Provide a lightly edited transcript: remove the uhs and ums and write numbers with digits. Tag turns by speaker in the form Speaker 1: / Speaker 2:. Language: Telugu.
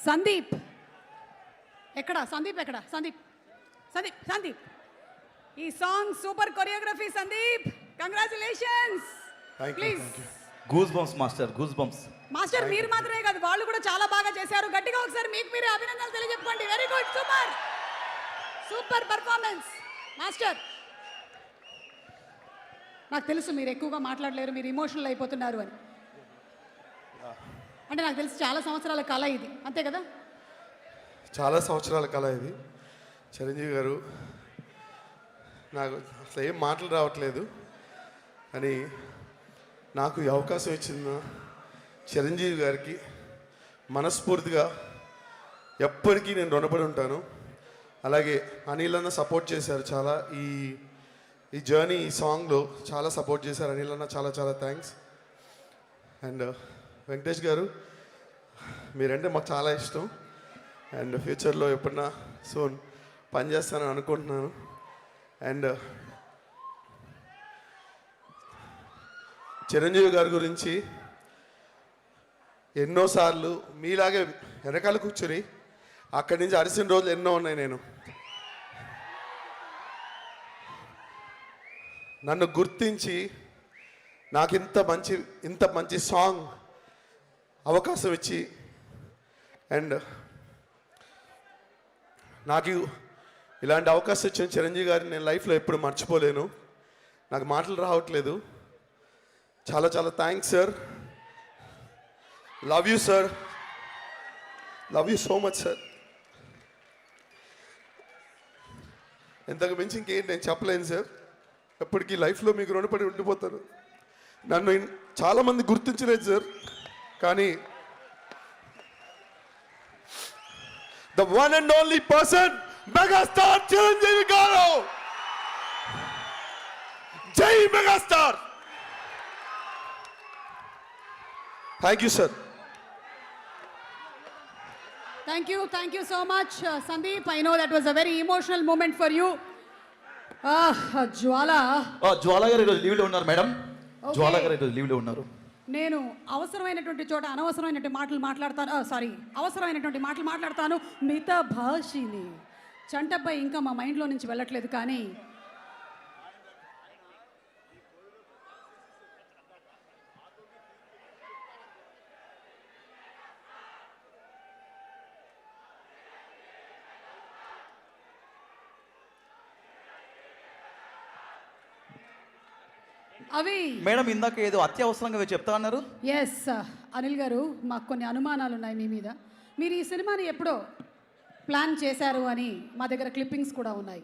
Speaker 1: సందీప్ ఎక్కడ? సందీప్ ఎక్కడ? సందీప్ సందీప్ సందీప్ ఈ song super choreography Sandeep, congratulations. Please.
Speaker 2: Goose bumps master, goose bumps.
Speaker 1: Master మీరు మాత్రమే కాదు, వాళ్ళు కూడా చాలా బాగా చేశారు. గట్టిగా ఒకసారి మీకు మీరే అభినందనలు తెలియజెప్పండి. Very good, super super performance master. నాకు తెలుసు మీరు ఎక్కువగా మాట్లాడలేరు, మీరు ఇమోషనల్ అయిపోతున్నారు అని. అంటే నాకు తెలిసి చాలా సంవత్సరాల కళ ఇది, అంతే కదా?
Speaker 3: చాలా సంవత్సరాల కళ ఇది. చిరంజీవి గారు, నాకు అసలు ఏం మాటలు రావట్లేదు, అని నాకు ఈ అవకాశం ఇచ్చిన చిరంజీవి గారికి మనస్ఫూర్తిగా ఎప్పటికీ నేను రుణపడి ఉంటాను. అలాగే అనిల్ అన్న సపోర్ట్ చేశారు చాలా, ఈ జర్నీ, ఈ సాంగ్లో చాలా సపోర్ట్ చేశారు అనిల్ అన్న, చాలా చాలా థ్యాంక్స్. అండ్ వెంకటేష్ గారు, మీరంటే మాకు చాలా ఇష్టం. అండ్ ఫ్యూచర్లో ఎప్పుడన్నా సూన్ పనిచేస్తానని అనుకుంటున్నాను. అండ్ చిరంజీవి గారి గురించి ఎన్నోసార్లు మీలాగే వెనకాల కూర్చొని అక్కడి నుంచి అరిసిన రోజులు ఎన్నో ఉన్నాయి. నేను నన్ను గుర్తించి నాకు ఇంత మంచి సాంగ్ అవకాశం ఇచ్చి, అండ్ నాకు ఇలాంటి అవకాశం ఇచ్చిన చిరంజీవి గారిని నేను లైఫ్లో ఎప్పుడు మర్చిపోలేను. నాకు మాటలు రావట్లేదు. చాలా చాలా thanks sir. Love you sir, love you so much sir. ఇంతకు మించి ఇంకేం నేను చెప్పలేను సార్. ఎప్పటికీ లైఫ్లో మీకు రుణపడి ఉండిపోతాను. నన్ను చాలామంది గుర్తించలేదు సార్, కానీ the one and only person, megastar Chiranjeevi గారు. జై megastar. Thank you sir.
Speaker 1: Thank you so much, Sandeep. I know that was a very emotional moment for you. జ్వాల
Speaker 2: గారు ఈరోజు లీవ్లో ఉన్నారు మేడం. జ్వాల గారు ఈరోజు లీవ్లో ఉన్నారు.
Speaker 1: నేను అవసరమైనటువంటి చోట అనవసరమైనటువంటి మాటలు మాట్లాడతాను. అవసరమైనటువంటి మాటలు మాట్లాడతాను. మిత భాషిని చంటబ్బాయి ఇంకా మా మైండ్లో నుంచి వెళ్ళట్లేదు. కానీ అవి
Speaker 2: మేడం ఇందాక ఏదో అత్యవసరంగా చెప్తా అన్నారు.
Speaker 1: ఎస్ అనిల్ గారు, మాకు కొన్ని అనుమానాలు ఉన్నాయి మీ మీద. మీరు ఈ సినిమాని ఎప్పుడో ప్లాన్ చేశారు అని మా దగ్గర క్లిప్పింగ్స్ కూడా ఉన్నాయి.